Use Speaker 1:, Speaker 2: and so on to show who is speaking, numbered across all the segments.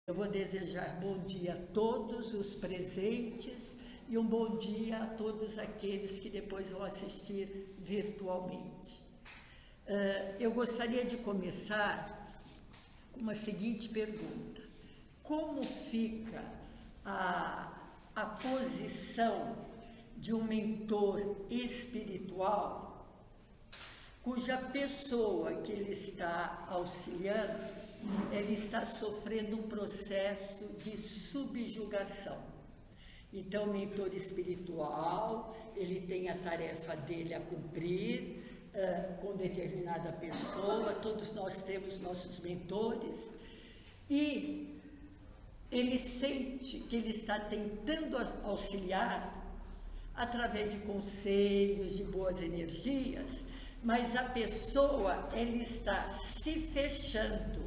Speaker 1: Eu vou desejar bom dia a todos os presentes e um bom dia a todos aqueles que depois vão assistir virtualmente. Eu gostaria de começar com uma seguinte pergunta: como fica a posição de um mentor espiritual cuja pessoa que ele está auxiliando, ele está sofrendo um processo de subjugação? Então, o mentor espiritual, ele tem a tarefa dele a cumprir com determinada pessoa, todos nós temos nossos mentores, e ele sente que ele está tentando auxiliar através de conselhos, de boas energias, mas a pessoa, ela está se fechando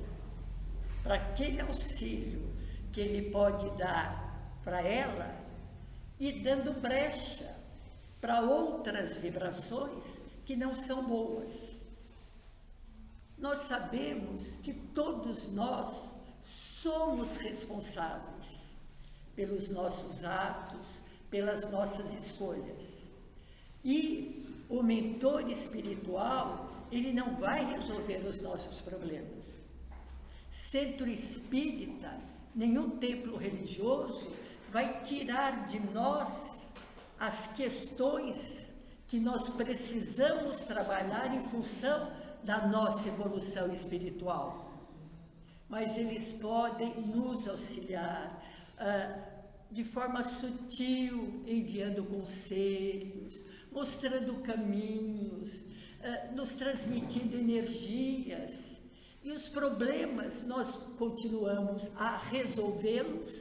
Speaker 1: para aquele auxílio que ele pode dar para ela e dando brecha para outras vibrações que não são boas. Nós sabemos que todos nós somos responsáveis pelos nossos atos, pelas nossas escolhas. E o mentor espiritual, ele não vai resolver os nossos problemas. Centro espírita, nenhum templo religioso vai tirar de nós as questões que nós precisamos trabalhar em função da nossa evolução espiritual. Mas eles podem nos auxiliar de forma sutil, enviando conselhos, mostrando caminhos, nos transmitindo energias. E os problemas, nós continuamos a resolvê-los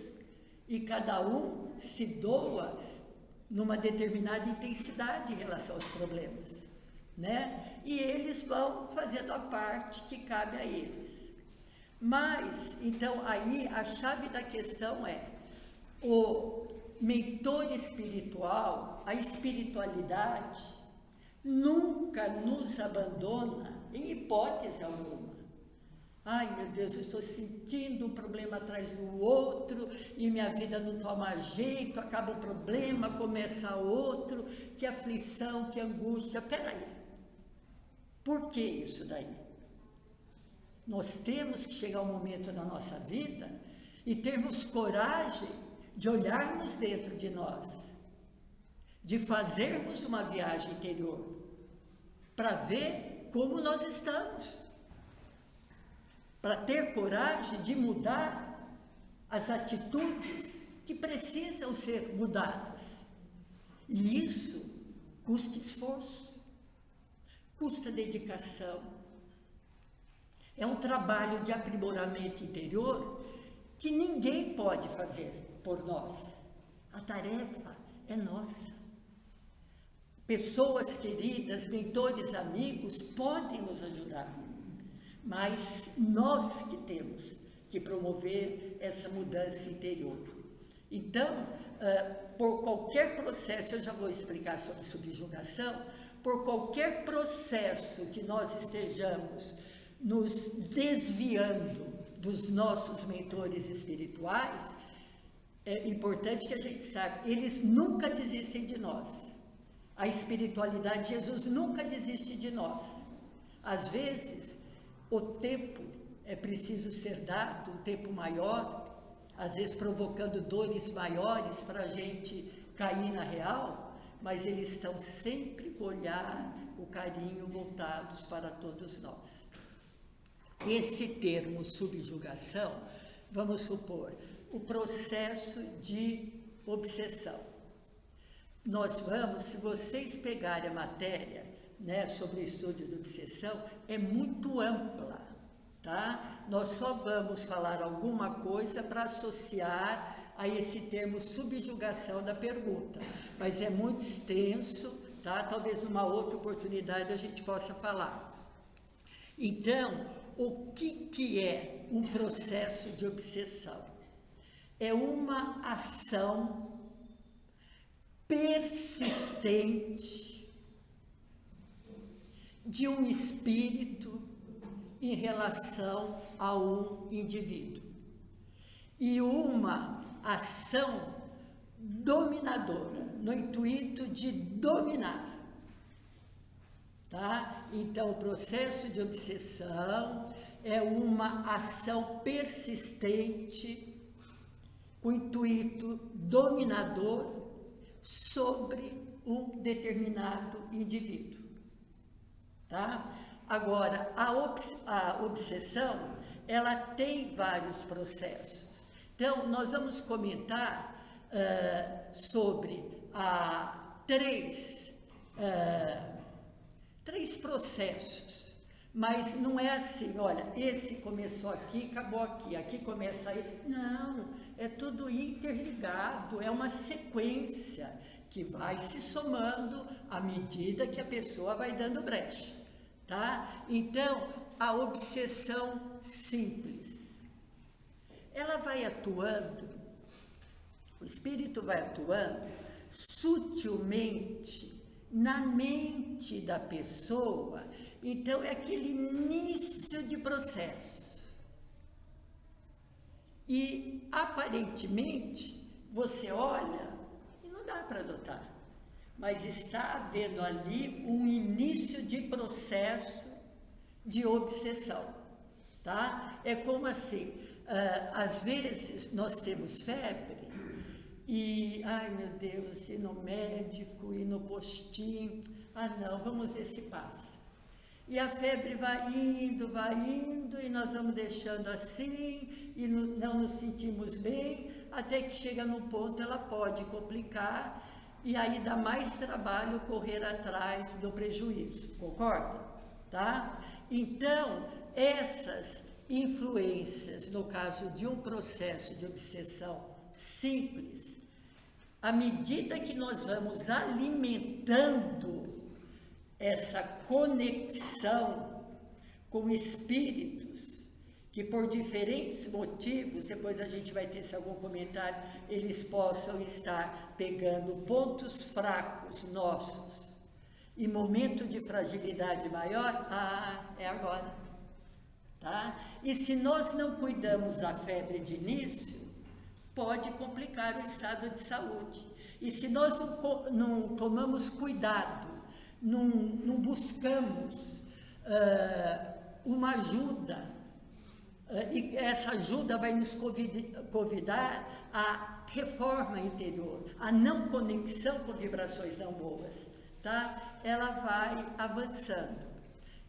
Speaker 1: e cada um se doa numa determinada intensidade em relação aos problemas, né? E eles vão fazendo a parte que cabe a eles. Mas, então, aí a chave da questão é: o mentor espiritual, a espiritualidade, nunca nos abandona em hipótese alguma. Ai, meu Deus, eu estou sentindo um problema atrás do outro e minha vida não toma jeito, acaba um problema, começa outro, que aflição, que angústia. Peraí, por que isso daí? Nós temos que chegar um momento na nossa vida e termos coragem de olharmos dentro de nós, de fazermos uma viagem interior, para ver como nós estamos, para ter coragem de mudar as atitudes que precisam ser mudadas. E isso custa esforço, custa dedicação. É um trabalho de aprimoramento interior que ninguém pode fazer por nós. A tarefa é nossa. Pessoas queridas, mentores, amigos podem nos ajudar, mas nós que temos que promover essa mudança interior. Então, por qualquer processo, eu já vou explicar sobre subjugação, por qualquer processo que nós estejamos nos desviando dos nossos mentores espirituais, é importante que a gente saiba, eles nunca desistem de nós. A espiritualidade, Jesus nunca desiste de nós. Às vezes, o tempo é preciso ser dado, um tempo maior, às vezes provocando dores maiores para a gente cair na real, mas eles estão sempre com o olhar, o carinho voltados para todos nós. Esse termo subjugação, vamos supor, o processo de obsessão. Nós vamos, se vocês pegarem a matéria, né, sobre o estudo de obsessão, é muito ampla, tá? Nós só vamos falar alguma coisa para associar a esse termo subjugação da pergunta, mas é muito extenso, tá? Talvez numa outra oportunidade a gente possa falar. Então, o que é um processo de obsessão? É uma ação persistente de um espírito em relação a um indivíduo. e uma ação dominadora, no intuito de dominar, tá? Então, o processo de obsessão é uma ação persistente com o intuito dominador sobre um determinado indivíduo, tá? Agora, a obsessão, ela tem vários processos. Então, nós vamos comentar sobre três processos, mas não é assim, olha, esse começou aqui, acabou aqui, aqui começa aí. Não, é tudo interligado, é uma sequência que vai se somando à medida que a pessoa vai dando brecha, tá? Então, a obsessão simples, ela vai atuando, o espírito vai atuando sutilmente na mente da pessoa. Então, é aquele início de processo. E, aparentemente, você olha e não dá para notar, mas está havendo ali um início de processo de obsessão, tá? É como assim, às vezes nós temos febre e, ai meu Deus, ir no médico, ir no postinho, não, vamos ver se passa. E a febre vai indo, e nós vamos deixando assim, e não nos sentimos bem, até que chega num ponto ela pode complicar, e aí dá mais trabalho correr atrás do prejuízo, concorda? Tá? Então, essas influências, no caso de um processo de obsessão simples, à medida que nós vamos alimentando essa conexão com espíritos que, por diferentes motivos, depois a gente vai ter, se algum comentário, eles possam estar pegando pontos fracos nossos e momento de fragilidade maior, é agora, tá? E se nós não cuidamos da febre de início, pode complicar o estado de saúde. E se nós não tomamos cuidado, não buscamos uma ajuda, e essa ajuda vai nos convidar à reforma interior, à não conexão com vibrações não boas, tá? Ela vai avançando.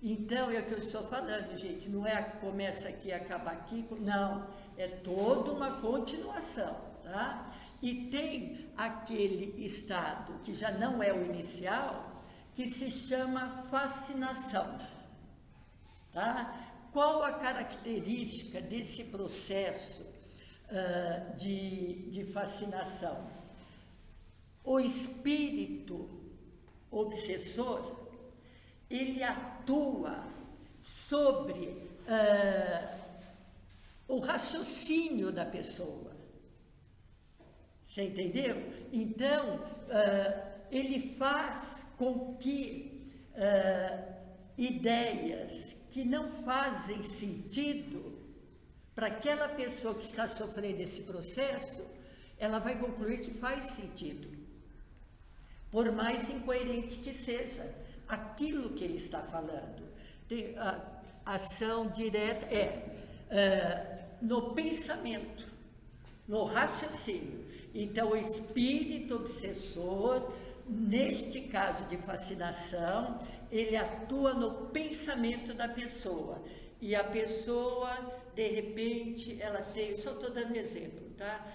Speaker 1: Então, é o que eu estou falando, gente, não é começa aqui e acaba aqui, não, é toda uma continuação, tá? E tem aquele estado que já não é o inicial, que se chama fascinação, tá? Qual a característica desse processo de fascinação? O espírito obsessor, ele atua sobre o raciocínio da pessoa. Você entendeu? Então, ele faz com que ideias que não fazem sentido para aquela pessoa que está sofrendo esse processo, ela vai concluir que faz sentido, por mais incoerente que seja aquilo que ele está falando. Tem a ação direta no pensamento, no raciocínio. Então, o espírito obsessor, neste caso de fascinação, ele atua no pensamento da pessoa. E a pessoa, de repente, ela tem, só estou dando exemplo, tá?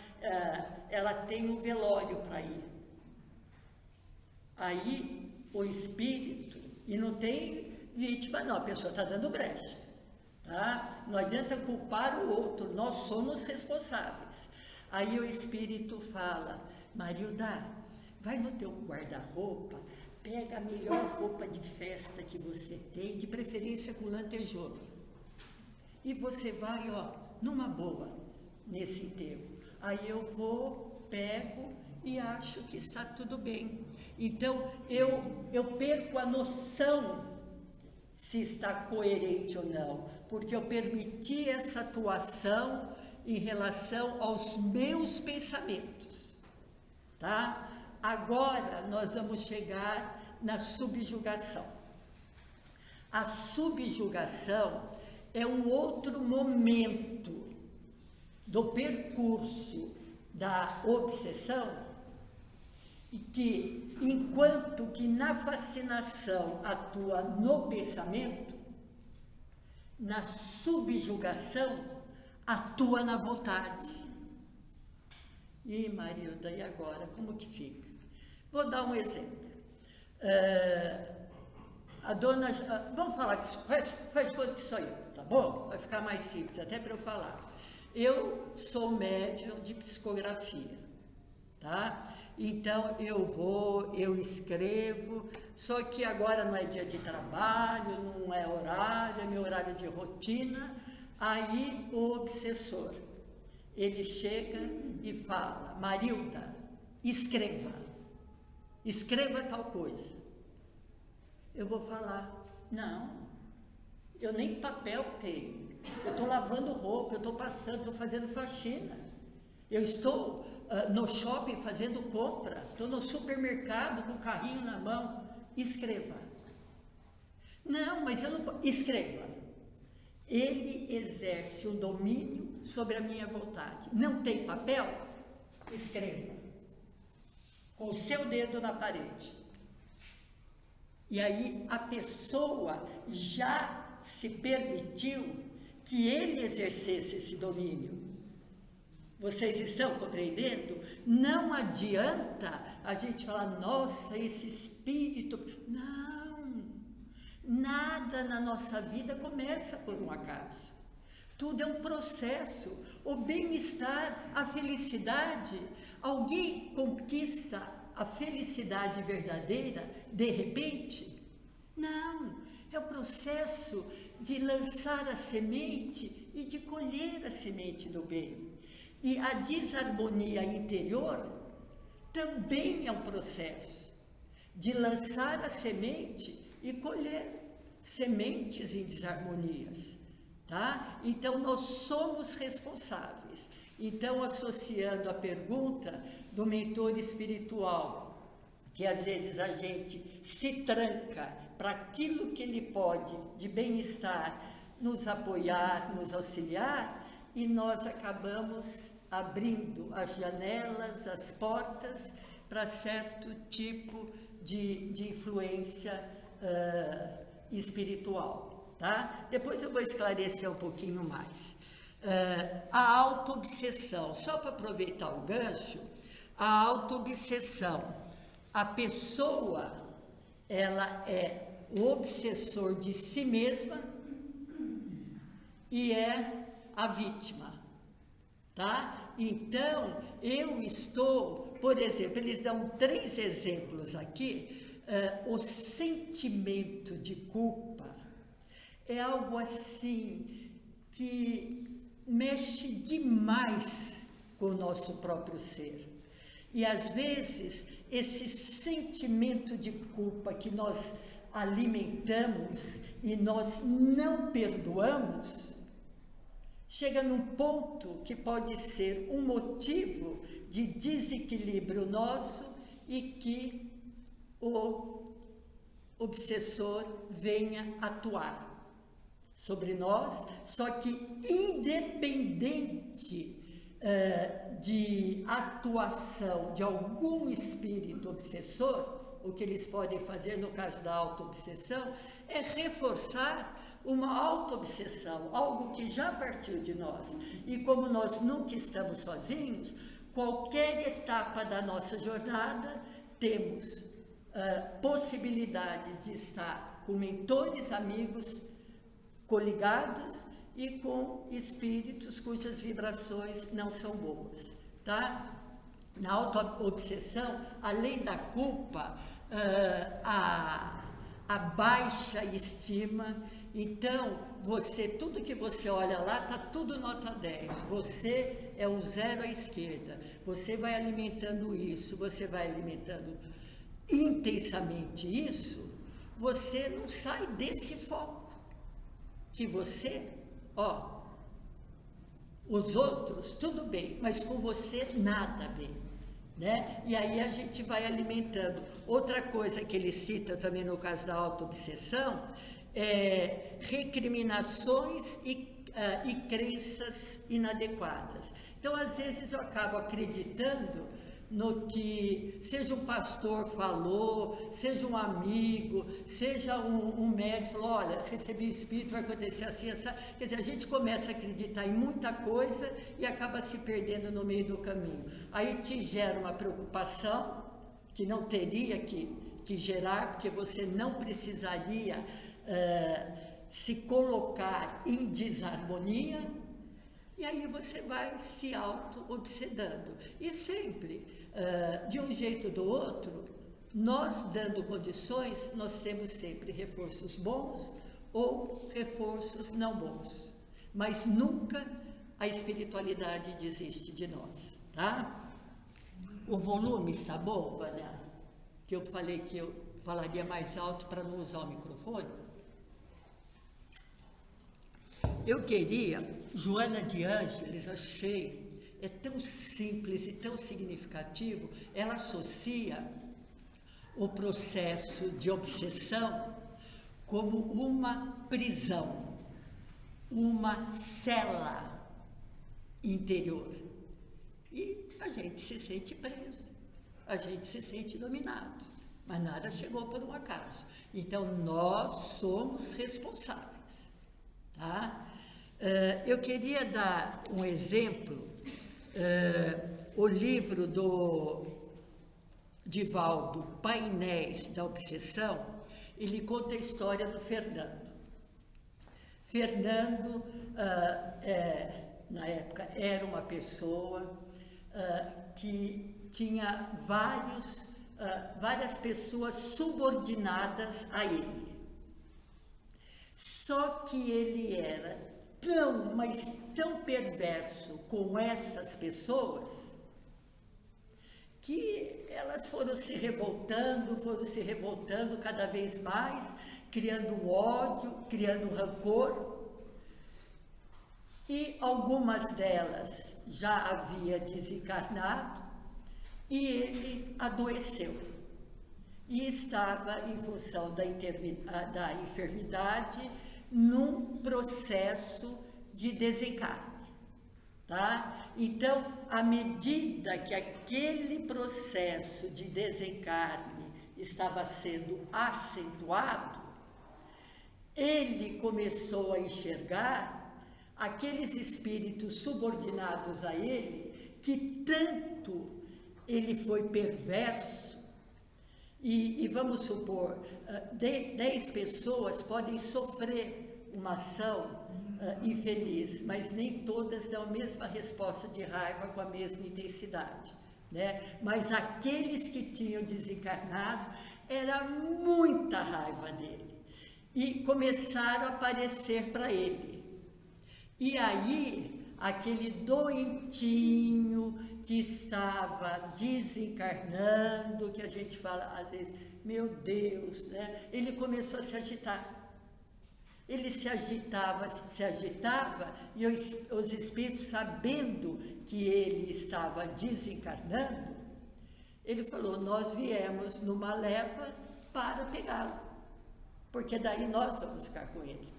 Speaker 1: Ela tem um velório para ir. Aí, o espírito, e não tem vítima, não, a pessoa está dando brecha, tá? Não adianta culpar o outro, nós somos responsáveis. Aí o espírito fala, Marilda, vai no teu guarda-roupa, pega a melhor roupa de festa que você tem, de preferência com lantejoula, e você vai, numa boa, nesse enterro. Aí eu vou, pego e acho que está tudo bem. Então, eu perco a noção se está coerente ou não, porque eu permiti essa atuação em relação aos meus pensamentos, tá? Agora nós vamos chegar na subjugação. A subjugação é um outro momento do percurso da obsessão, e que, enquanto que na fascinação atua no pensamento, na subjugação atua na vontade. E Marilda, e agora, como que fica? Vou dar um exemplo. A dona, vamos falar que faz conta que sou eu, tá bom? Vai ficar mais simples, até para eu falar. Eu sou médium de psicografia, tá? Então, eu escrevo, só que agora não é dia de trabalho, não é horário, é meu horário de rotina. Aí o obsessor, ele chega e fala: Marilda, escreva tal coisa. Eu vou falar: não, eu nem papel tenho, eu estou lavando roupa, eu estou passando, estou fazendo faxina, eu estou no shopping fazendo compra, estou no supermercado com o carrinho na mão. Escreva. Não, mas eu não... Escreva. Ele exerce o domínio sobre a minha vontade. Não tem papel? Escreva. Com o seu dedo na parede. E aí a pessoa já se permitiu que ele exercesse esse domínio. Vocês estão compreendendo? Não adianta a gente falar: nossa, esse espírito... Não! Nada na nossa vida começa por um acaso. Tudo é um processo. O bem-estar, a felicidade. Alguém conquista a felicidade verdadeira de repente? Não! É o processo de lançar a semente e de colher a semente do bem. E a desarmonia interior também é um processo de lançar a semente e colher sementes em desarmonias, tá? Então, nós somos responsáveis. Então, associando a pergunta do mentor espiritual, que às vezes a gente se tranca para aquilo que ele pode, de bem-estar, nos apoiar, nos auxiliar, e nós acabamos abrindo as janelas, as portas para certo tipo de influência espiritual, tá? Depois eu vou esclarecer um pouquinho mais. A autoobsessão, só para aproveitar o gancho, a autoobsessão, a pessoa, ela é o obsessor de si mesma e é a vítima, tá? Então, eu estou, por exemplo, eles dão 3 exemplos aqui. O sentimento de culpa é algo assim que mexe demais com o nosso próprio ser. E às vezes, esse sentimento de culpa que nós alimentamos e nós não perdoamos, chega num ponto que pode ser um motivo de desequilíbrio nosso e que o obsessor venha atuar sobre nós, só que independente de atuação de algum espírito obsessor, o que eles podem fazer no caso da autoobsessão é reforçar uma autoobsessão, algo que já partiu de nós. E como nós nunca estamos sozinhos, qualquer etapa da nossa jornada temos possibilidades de estar com mentores, amigos, coligados e com espíritos cujas vibrações não são boas, tá? Na autoobsessão, além da culpa, a baixa estima. Então, tudo que você olha lá, está tudo nota 10. Você é um 0 à esquerda. Você vai alimentando isso, você vai alimentando intensamente isso, você não sai desse foco. Que você, Os outros, tudo bem, mas com você, nada bem. Né? E aí a gente vai alimentando. Outra coisa que ele cita também no caso da autoobsessão é recriminações e crenças inadequadas. Então, às vezes, eu acabo acreditando no que seja um pastor falou, seja um amigo, seja um médico falou, olha, recebi espírito, vai acontecer assim, assim. Quer dizer, a gente começa a acreditar em muita coisa e acaba se perdendo no meio do caminho. Aí te gera uma preocupação que não teria que gerar, porque você não precisaria se colocar em desarmonia, e aí você vai se auto-obsedando. E sempre, de um jeito ou do outro, nós dando condições, nós temos sempre reforços bons ou reforços não bons. Mas nunca a espiritualidade desiste de nós, tá? O volume está bom, Vânia? Que eu falei que eu falaria mais alto para não usar o microfone? Eu queria, Joana de Ângeles, achei, é tão simples e tão significativo, ela associa o processo de obsessão como uma prisão, uma cela interior. E a gente se sente preso, a gente se sente dominado, mas nada chegou por um acaso. Então, nós somos responsáveis, tá? Eu queria dar um exemplo, o livro do Divaldo, Painéis da Obsessão, ele conta a história do Fernando. Fernando, na época, era uma pessoa que tinha várias pessoas subordinadas a ele. Só que ele era mas tão perverso com essas pessoas, que elas foram se revoltando cada vez mais, criando um ódio, criando um rancor, e algumas delas já havia desencarnado, e ele adoeceu, e estava em função da enfermidade, num processo de desencarne, tá? Então, à medida que aquele processo de desencarne estava sendo acentuado, ele começou a enxergar aqueles espíritos subordinados a ele, que tanto ele foi perverso. E vamos supor, 10 pessoas podem sofrer uma ação infeliz, mas nem todas dão a mesma resposta de raiva com a mesma intensidade, né? Mas aqueles que tinham desencarnado, era muita raiva dele, e começaram a aparecer para ele. E aí, aquele doentinho que estava desencarnando, que a gente fala às vezes, meu Deus, né? Ele começou a se agitar. Ele se agitava, e os espíritos, sabendo que ele estava desencarnando, ele falou, nós viemos numa leva para pegá-lo, porque daí nós vamos ficar com ele.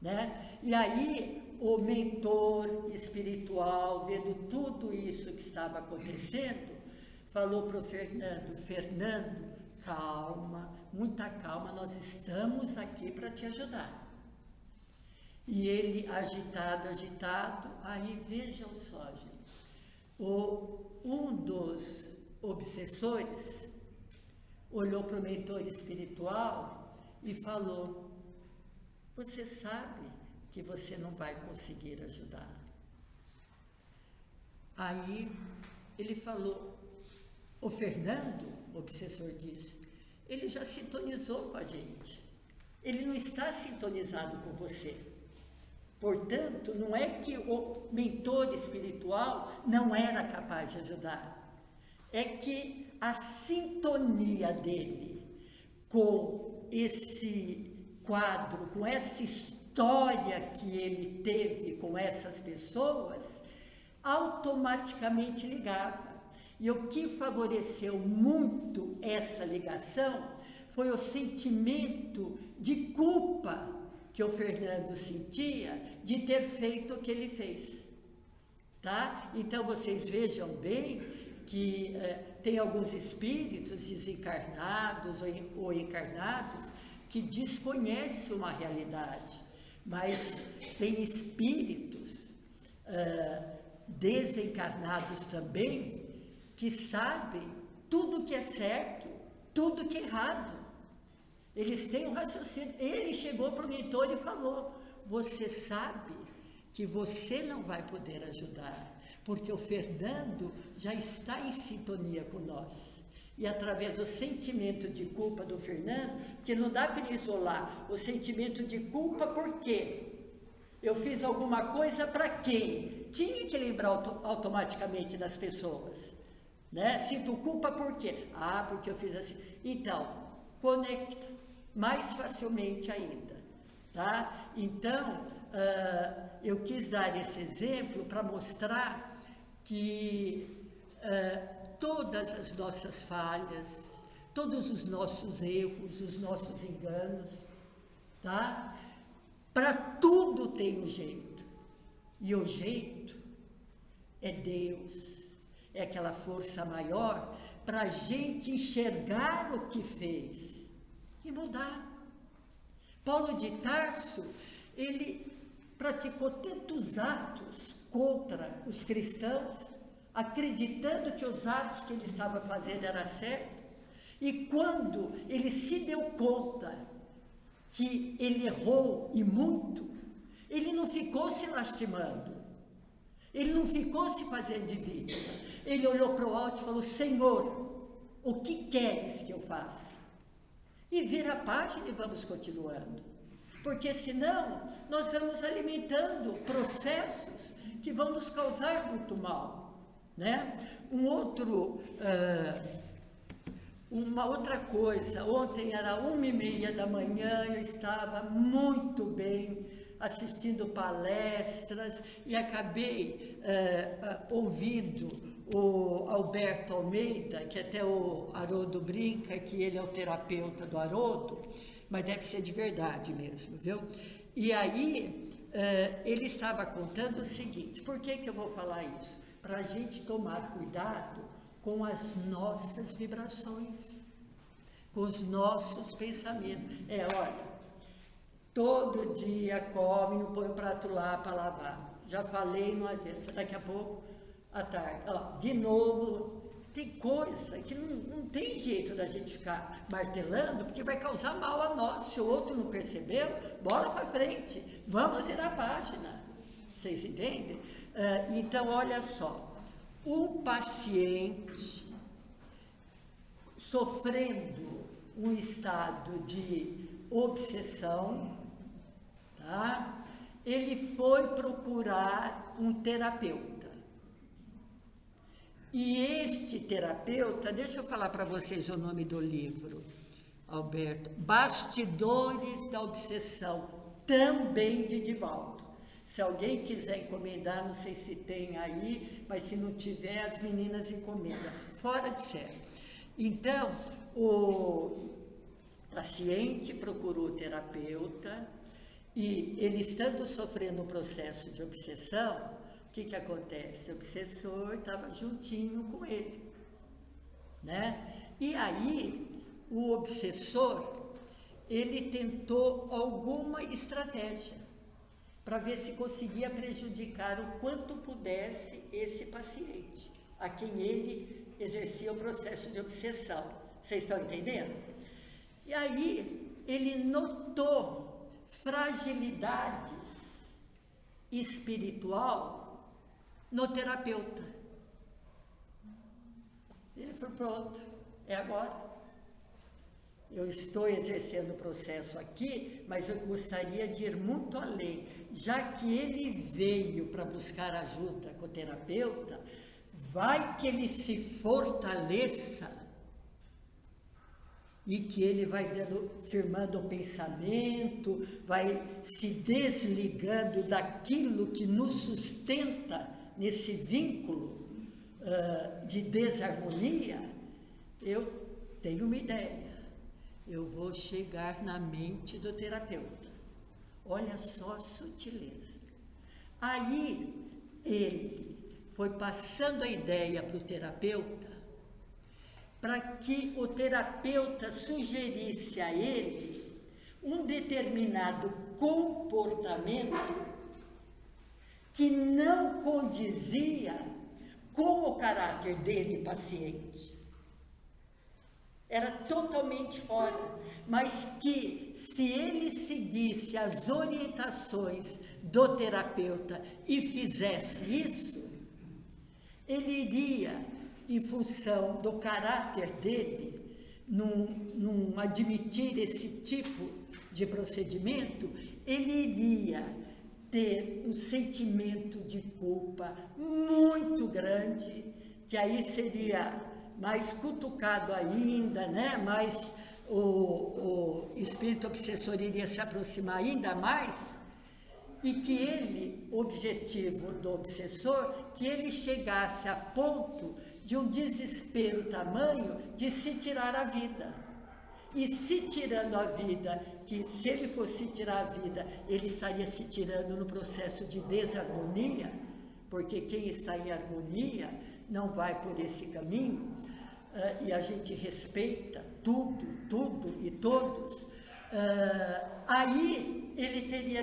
Speaker 1: Né? E aí o mentor espiritual, vendo tudo isso que estava acontecendo, falou para o Fernando, calma, muita calma, nós estamos aqui para te ajudar. E ele, agitado, aí vejam só, gente, um dos obsessores olhou para o mentor espiritual e falou, você sabe que você não vai conseguir ajudar. Aí ele falou, o Fernando, o obsessor disse, ele já sintonizou com a gente. Ele não está sintonizado com você. Portanto, não é que o mentor espiritual não era capaz de ajudar. É que a sintonia dele com esse quadro, com essa história história que ele teve com essas pessoas, automaticamente ligava. E o que favoreceu muito essa ligação foi o sentimento de culpa que o Fernando sentia de ter feito o que ele fez. Tá? Então, vocês vejam bem que tem alguns espíritos desencarnados ou encarnados que desconhecem uma realidade, mas tem espíritos desencarnados também que sabem tudo que é certo, tudo que é errado. Eles têm um raciocínio. Ele chegou para o mentor e falou: você sabe que você não vai poder ajudar, porque o Fernando já está em sintonia com nós. E através do sentimento de culpa do Fernando, porque não dá para isolar o sentimento de culpa, por quê? Eu fiz alguma coisa para quem? Tinha que lembrar automaticamente das pessoas, né? Sinto culpa por quê? Ah, porque eu fiz assim. Então, conecta mais facilmente ainda, tá? Então, eu quis dar esse exemplo para mostrar que todas as nossas falhas, todos os nossos erros, os nossos enganos, tá? Para tudo tem um jeito. E o jeito é Deus, é aquela força maior para a gente enxergar o que fez e mudar. Paulo de Tarso, ele praticou tantos atos contra os cristãos, acreditando que os atos que ele estava fazendo eram certos, e quando ele se deu conta que ele errou e muito, ele não ficou se lastimando, ele não ficou se fazendo de vítima, ele olhou para o alto e falou: Senhor, o que queres que eu faça? E vira a página e vamos continuando, porque senão nós vamos alimentando processos que vão nos causar muito mal, né? Uma outra coisa, ontem era 1h30 da manhã, eu estava muito bem assistindo palestras e acabei ouvindo o Alberto Almeida, que até o Haroldo brinca que ele é o terapeuta do Haroldo, mas deve ser de verdade mesmo, viu? E aí ele estava contando o seguinte: por que eu vou falar isso? Para a gente tomar cuidado com as nossas vibrações, com os nossos pensamentos. Olha, todo dia come, não põe o prato lá para lavar. Já falei, não adianta. Daqui a pouco, à tarde, de novo, tem coisa que não tem jeito da gente ficar martelando, porque vai causar mal a nós. Se o outro não percebeu, bola para frente, vamos virar a página. Vocês entendem? Então, olha só. Um paciente sofrendo um estado de obsessão, tá? Ele foi procurar um terapeuta. E este terapeuta, deixa eu falar para vocês o nome do livro, Alberto, Bastidores da Obsessão, também de Divaldo. Se alguém quiser encomendar, não sei se tem aí, mas se não tiver, as meninas encomendam. Fora de série. Então, o paciente procurou o terapeuta e ele, estando sofrendo um processo de obsessão, o que acontece? O obsessor estava juntinho com ele, né? E aí, o obsessor, ele tentou alguma estratégia para ver se conseguia prejudicar o quanto pudesse esse paciente, a quem ele exercia o processo de obsessão. Vocês estão entendendo? E aí, ele notou fragilidades espiritual no terapeuta. Ele falou: pronto, é agora. Eu estou exercendo o processo aqui, mas eu gostaria de ir muito além. Já que ele veio para buscar ajuda com o terapeuta, vai que ele se fortaleça e que ele vai firmando o pensamento, vai se desligando daquilo que nos sustenta nesse vínculo de desarmonia, eu tenho uma ideia. Eu vou chegar na mente do terapeuta. Olha só a sutileza. Aí ele foi passando a ideia para o terapeuta, para que o terapeuta sugerisse a ele um determinado comportamento que não condizia com o caráter dele, paciente. Era totalmente fora, mas que se ele seguisse as orientações do terapeuta e fizesse isso, ele iria, em função do caráter dele, não admitir esse tipo de procedimento, ele iria ter um sentimento de culpa muito grande, que aí seria mais cutucado ainda, né? Mais o espírito obsessor iria se aproximar ainda mais, e que ele, o objetivo do obsessor, que ele chegasse a ponto de um desespero tamanho de se tirar a vida. E se tirando a vida, que se ele fosse tirar a vida, ele estaria se tirando no processo de desarmonia, porque quem está em harmonia não vai por esse caminho, e a gente respeita tudo e todos, aí ele teria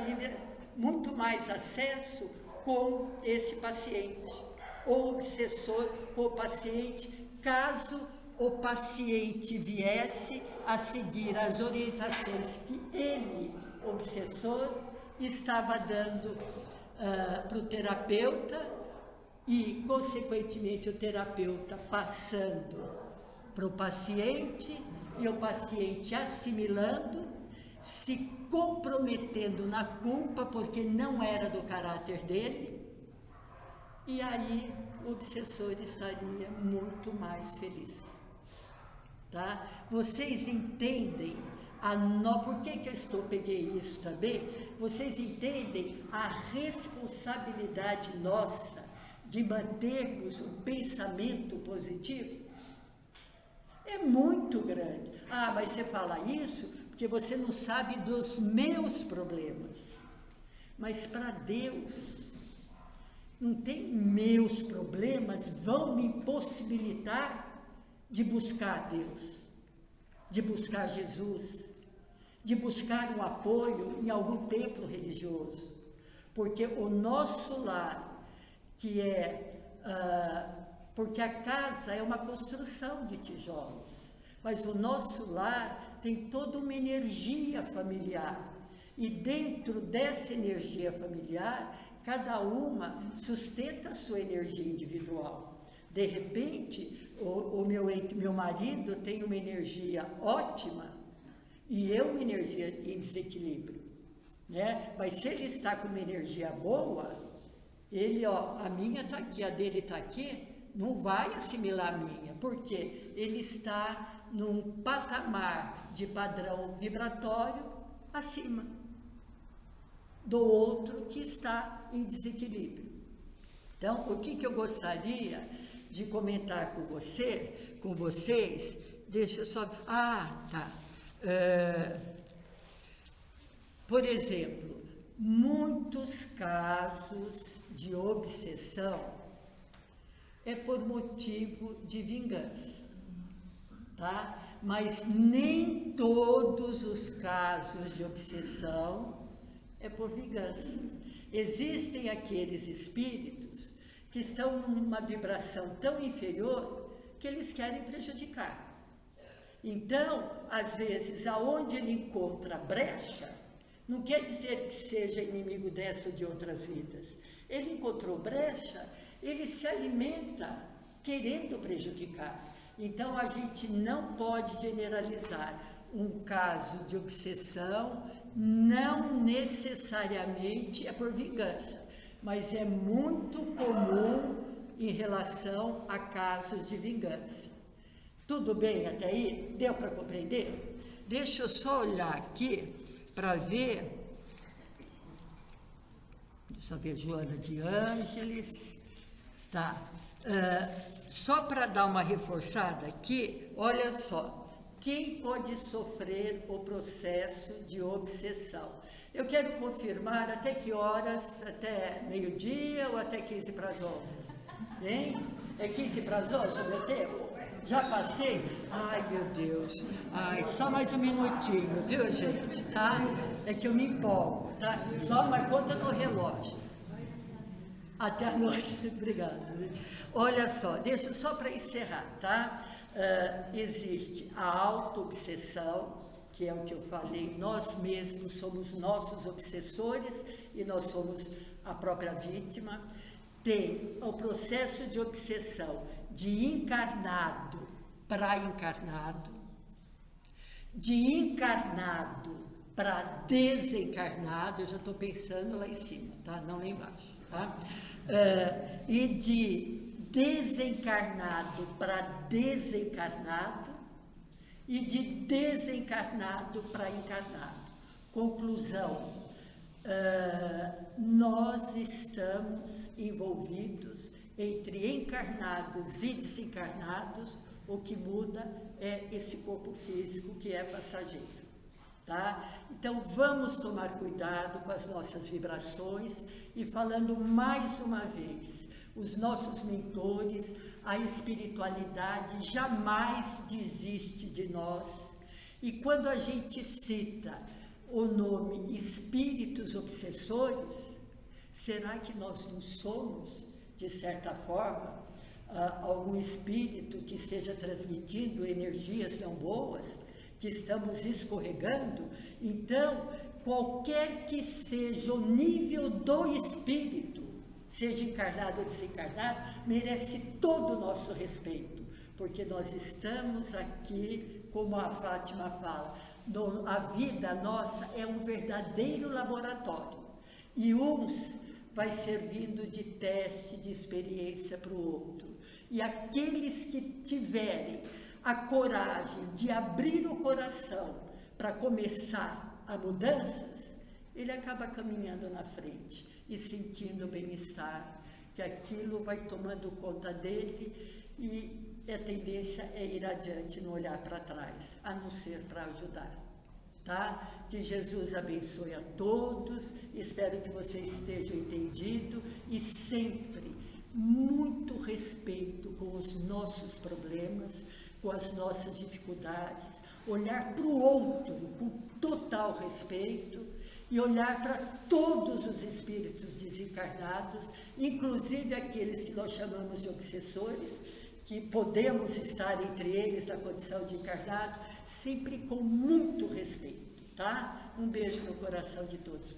Speaker 1: muito mais acesso com esse paciente, o obsessor com o paciente, caso o paciente viesse a seguir as orientações que ele, obsessor, estava dando para o terapeuta e, consequentemente, o terapeuta passando para o paciente e o paciente assimilando, se comprometendo na culpa porque não era do caráter dele, e aí o obsessor estaria muito mais feliz. Tá? Vocês entendem por que eu peguei isso também? Vocês entendem a responsabilidade nossa de mantermos um pensamento positivo? É muito grande. Ah, mas você fala isso porque você não sabe dos meus problemas. Mas para Deus, não tem meus problemas vão me impossibilitar de buscar Deus, de buscar Jesus, de buscar um apoio em algum templo religioso, porque o nosso lar, porque a casa é uma construção de tijolos, mas o nosso lar tem toda uma energia familiar, e dentro dessa energia familiar, cada uma sustenta a sua energia individual. De repente, o meu marido tem uma energia ótima e eu uma energia em desequilíbrio, né? Mas se ele está com uma energia boa, ele, a minha está aqui, a dele está aqui, não vai assimilar a minha, porque ele está num patamar de padrão vibratório acima do outro que está em desequilíbrio. Então, o que eu gostaria de comentar com vocês, deixa eu só... tá. Por exemplo, muitos casos de obsessão é por motivo de vingança, tá? Mas nem todos os casos de obsessão é por vingança. Existem aqueles espíritos que estão numa vibração tão inferior que eles querem prejudicar. Então, às vezes, aonde ele encontra brecha, não quer dizer que seja inimigo dessa ou de outras vidas. Ele encontrou brecha, ele se alimenta querendo prejudicar. Então, a gente não pode generalizar. Um caso de obsessão não necessariamente é por vingança, mas é muito comum em relação a casos de vingança. Tudo bem até aí? Deu para compreender? Deixa eu só olhar aqui para ver. Deixa eu ver, Joana de Ângeles. Tá. Só para dar uma reforçada aqui, olha só. Quem pode sofrer o processo de obsessão? Eu quero confirmar até que horas, até meio-dia ou até 15 para as 11? Hein? É 15 para as 11 o meu tempo? Já passei? Ai, meu Deus. Ai, só mais um minutinho, viu, gente? Tá? É que eu me empolgo, tá? Só uma conta no relógio. Até a noite. Obrigada. Olha só, deixa só para encerrar, tá? Existe a auto-obsessão, que é o que eu falei, nós mesmos somos nossos obsessores e nós somos a própria vítima. Tem o processo de obsessão de encarnado para encarnado, de encarnado para desencarnado, eu já estou pensando lá em cima, tá? Não lá embaixo, tá? E de desencarnado para desencarnado e de desencarnado para encarnado. Conclusão, nós estamos envolvidos entre encarnados e desencarnados, o que muda é esse corpo físico que é passageiro, tá? Então vamos tomar cuidado com as nossas vibrações e falando mais uma vez, os nossos mentores, a espiritualidade jamais desiste de nós. E quando a gente cita o nome espíritos obsessores, será que nós não somos, de certa forma, algum espírito que esteja transmitindo energias não boas, que estamos escorregando? Então, qualquer que seja o nível do espírito, seja encarnado ou desencarnado, merece todo o nosso respeito, porque nós estamos aqui, como a Fátima fala, a vida nossa é um verdadeiro laboratório, e uns vai servindo de teste, de experiência para o outro, e aqueles que tiverem a coragem de abrir o coração para começar a mudanças, ele acaba caminhando na frente e sentindo bem-estar, que aquilo vai tomando conta dele e a tendência é ir adiante, não olhar para trás, a não ser para ajudar, tá? Que Jesus abençoe a todos, espero que vocês estejam entendidos e sempre muito respeito com os nossos problemas, com as nossas dificuldades, olhar para o outro com total respeito e olhar para todos os espíritos desencarnados, inclusive aqueles que nós chamamos de obsessores, que podemos estar entre eles na condição de encarnado, sempre com muito respeito, tá? Um beijo no coração de todos vocês.